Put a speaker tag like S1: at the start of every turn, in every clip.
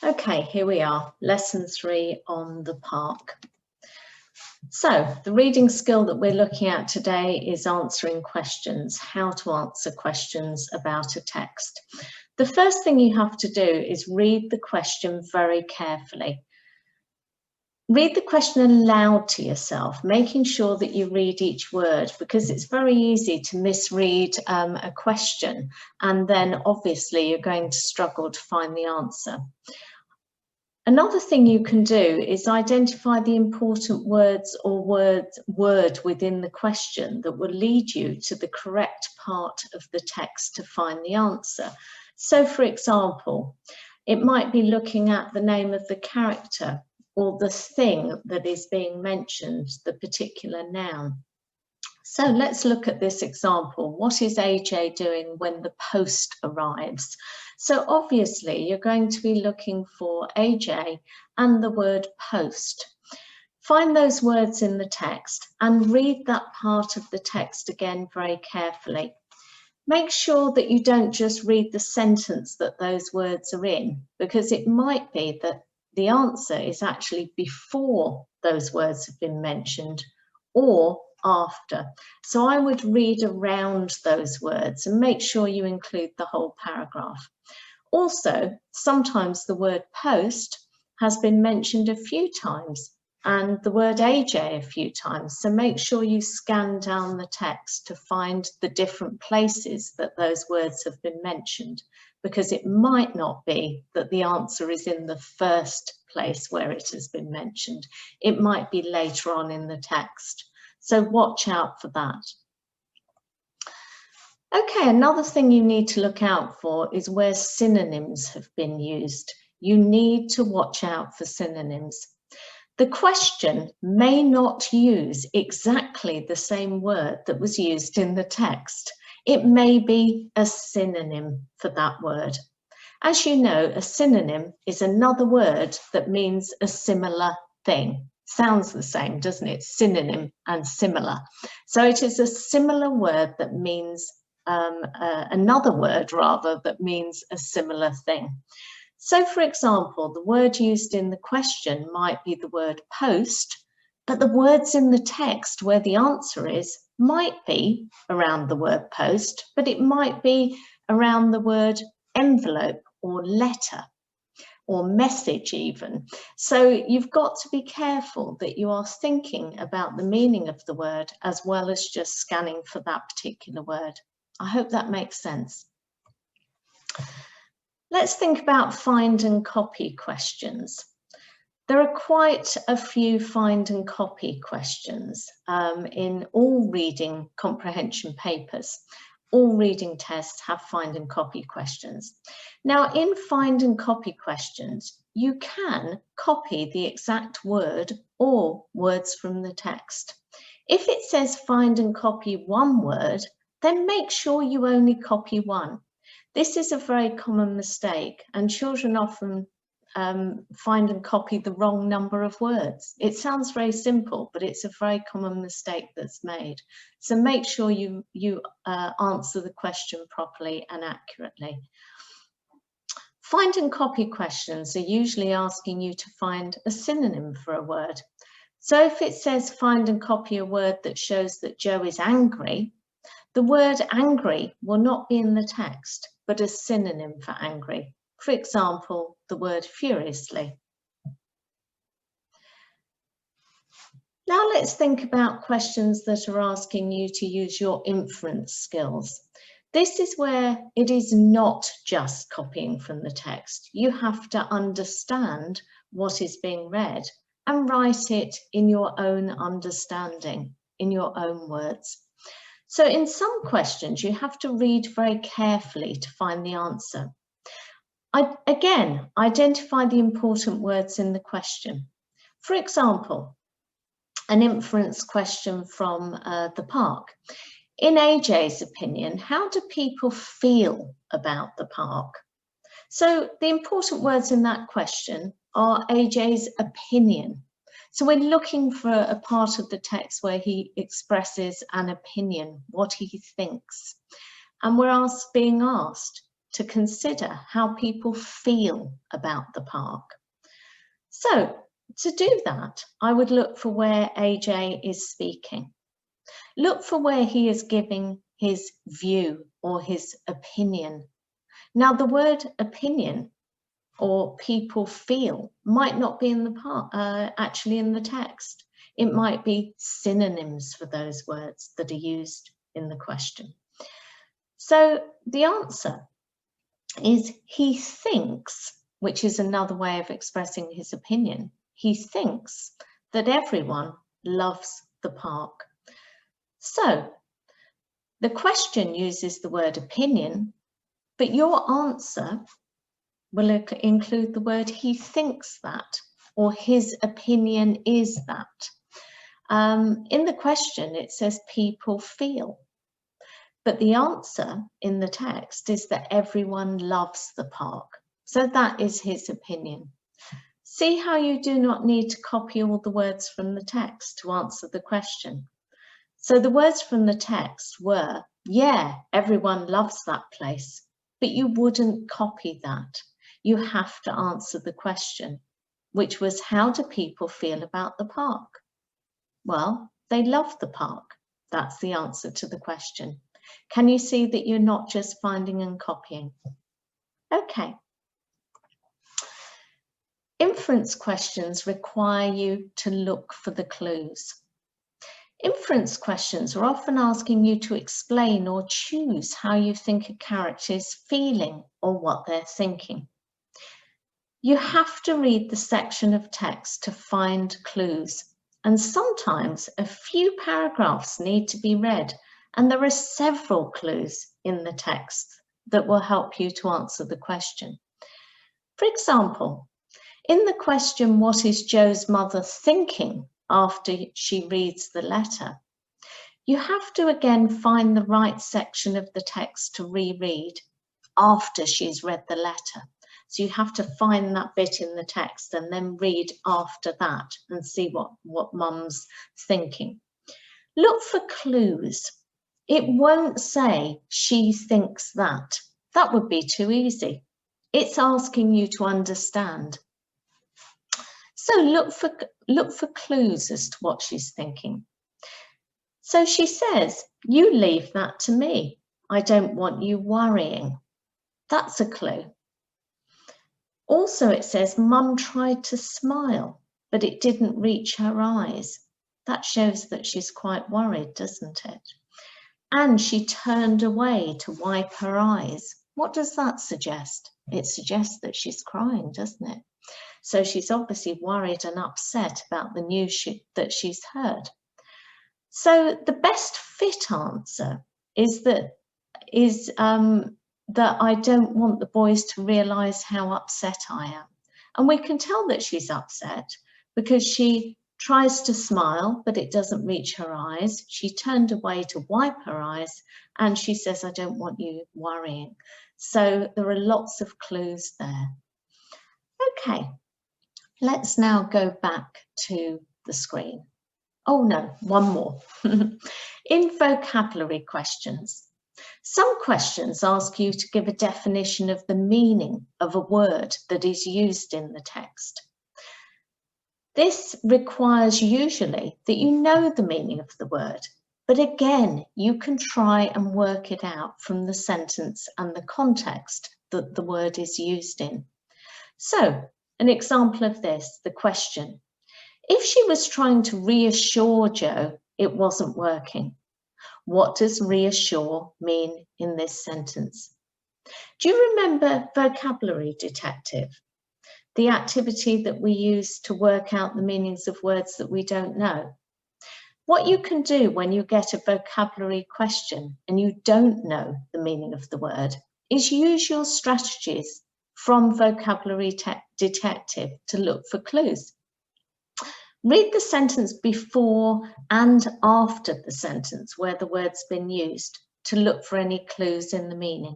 S1: Okay, here we are, lesson 3 on the park. So the reading skill that we're looking at today is answering questions, how to answer questions about a text. The first thing you have to do is read the question very carefully. Read the question aloud to yourself, making sure that you read each word, because it's very easy to misread a question, and then obviously you're going to struggle to find the answer. Another thing you can do is identify the important words or word within the question that will lead you to the correct part of the text to find the answer. So, for example, it might be looking at the name of the character or the thing that is being mentioned, the particular noun. So let's look at this example. What is AJ doing when the post arrives? So obviously you're going to be looking for AJ and the word post. Find those words in the text and read that part of the text again very carefully. Make sure that you don't just read the sentence that those words are in, because it might be that the answer is actually before those words have been mentioned or after. So I would read around those words and make sure you include the whole paragraph. Also, sometimes the word post has been mentioned a few times and the word AJ a few times. So make sure you scan down the text to find the different places that those words have been mentioned, because it might not be that the answer is in the first place where it has been mentioned. It might be later on in the text. So watch out for that. Okay, another thing you need to look out for is where synonyms have been used. You need to watch out for synonyms. The question may not use exactly the same word that was used in the text. It may be a synonym for that word. As you know, a synonym is another word that means a similar thing. Sounds the same, doesn't it? Synonym and similar. So it is a similar word that means another word rather that means a similar thing. So, for example, the word used in the question might be the word post, but the words in the text where the answer is might be around the word post, but it might be around the word envelope or letter or message even. So you've got to be careful that you are thinking about the meaning of the word as well as just scanning for that particular word. I hope that makes sense. Let's think about find and copy questions. There are quite a few find and copy questions in all reading comprehension papers. All reading tests have find and copy questions. Now, in find and copy questions, you can copy the exact word or words from the text. If it says find and copy one word, then make sure you only copy one. This is a very common mistake, and children often find and copy the wrong number of words. It sounds very simple, but it's a very common mistake that's made. So make sure you answer the question properly and accurately. Find and copy questions are usually asking you to find a synonym for a word. So if it says find and copy a word that shows that Joe is angry, the word angry will not be in the text, but a synonym for angry. For example, the word furiously. Now let's think about questions that are asking you to use your inference skills. This is where it is not just copying from the text. You have to understand what is being read and write it in your own understanding, in your own words. So in some questions, you have to read very carefully to find the answer. Again, identify the important words in the question. For example, an inference question from the park. In AJ's opinion, how do people feel about the park? So the important words in that question are AJ's opinion. So we're looking for a part of the text where he expresses an opinion, what he thinks. And we're being asked, to consider how people feel about the park. So to do that, I would look for where AJ is speaking. Look for where he is giving his view or his opinion. Now, the word opinion or people feel might not be in the part, actually in the text. It might be synonyms for those words that are used in the question. So the answer is he thinks, which is another way of expressing his opinion. He thinks that everyone loves the park. So the question uses the word opinion, but your answer will include the word he thinks that, or his opinion is that. In the question, it says people feel, but the answer in the text is that everyone loves the park. So that is his opinion. See how you do not need to copy all the words from the text to answer the question. So the words from the text were, yeah, everyone loves that place, but you wouldn't copy that. You have to answer the question, which was, how do people feel about the park? Well, they love the park. That's the answer to the question. Can you see that you're not just finding and copying? Okay. Inference questions require you to look for the clues. Inference questions are often asking you to explain or choose how you think a character is feeling or what they're thinking. You have to read the section of text to find clues, and sometimes a few paragraphs need to be read, and there are several clues in the text that will help you to answer the question. For example, in the question, what is Joe's mother thinking after she reads the letter? You have to again find the right section of the text to reread after she's read the letter. So you have to find that bit in the text and then read after that and see what mum's thinking. Look for clues. It won't say she thinks that. That would be too easy. It's asking you to understand. So look for clues as to what she's thinking. So she says, you leave that to me. I don't want you worrying. That's a clue. Also, it says, Mum tried to smile, but it didn't reach her eyes. That shows that she's quite worried, doesn't it? And she turned away to wipe her eyes. What does that suggest? It suggests that she's crying, doesn't it? So she's obviously worried and upset about the news that she's heard. So the best fit answer is that I don't want the boys to realise how upset I am. And we can tell that she's upset because she tries to smile, but it doesn't reach her eyes. She turned away to wipe her eyes, and she says, I don't want you worrying. So there are lots of clues there. Okay, let's now go back to the screen. Oh no, one more. In vocabulary questions, some questions ask you to give a definition of the meaning of a word that is used in the text. This requires usually that you know the meaning of the word, but again, you can try and work it out from the sentence and the context that the word is used in. So, an example of this, the question, if she was trying to reassure Joe, it wasn't working. What does reassure mean in this sentence? Do you remember vocabulary detective? The activity that we use to work out the meanings of words that we don't know. What you can do when you get a vocabulary question and you don't know the meaning of the word is use your strategies from vocabulary detective to look for clues. Read the sentence before and after the sentence where the word's been used to look for any clues in the meaning.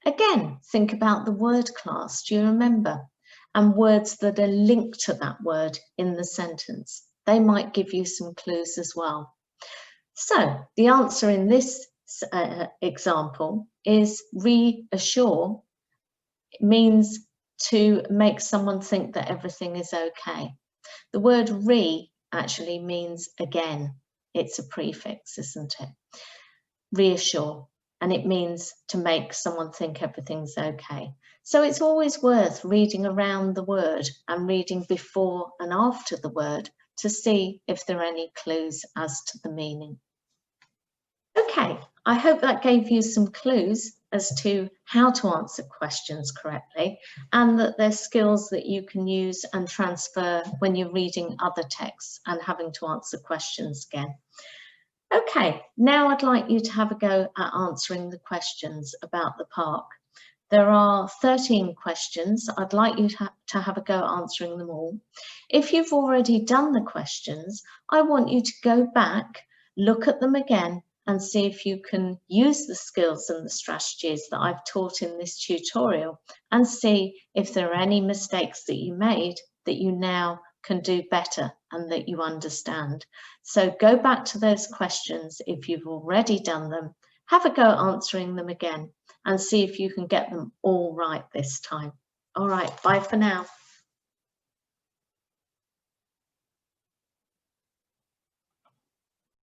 S1: Again, think about the word class, do you remember? And words that are linked to that word in the sentence. They might give you some clues as well. So the answer in this example is reassure. It means to make someone think that everything is okay. The word re actually means again. It's a prefix, isn't it? Reassure, and it means to make someone think everything's okay. So it's always worth reading around the word and reading before and after the word to see if there are any clues as to the meaning. Okay, I hope that gave you some clues as to how to answer questions correctly, and that there's skills that you can use and transfer when you're reading other texts and having to answer questions again. Okay, now I'd like you to have a go at answering the questions about the park. There are 13 questions. I'd like you to have a go at answering them all. If you've already done the questions, I want you to go back, look at them again, and see if you can use the skills and the strategies that I've taught in this tutorial, and see if there are any mistakes that you made that you now can do better and that you understand. So go back to those questions if you've already done them, have a go at answering them again, and see if you can get them all right this time. All right, bye for now.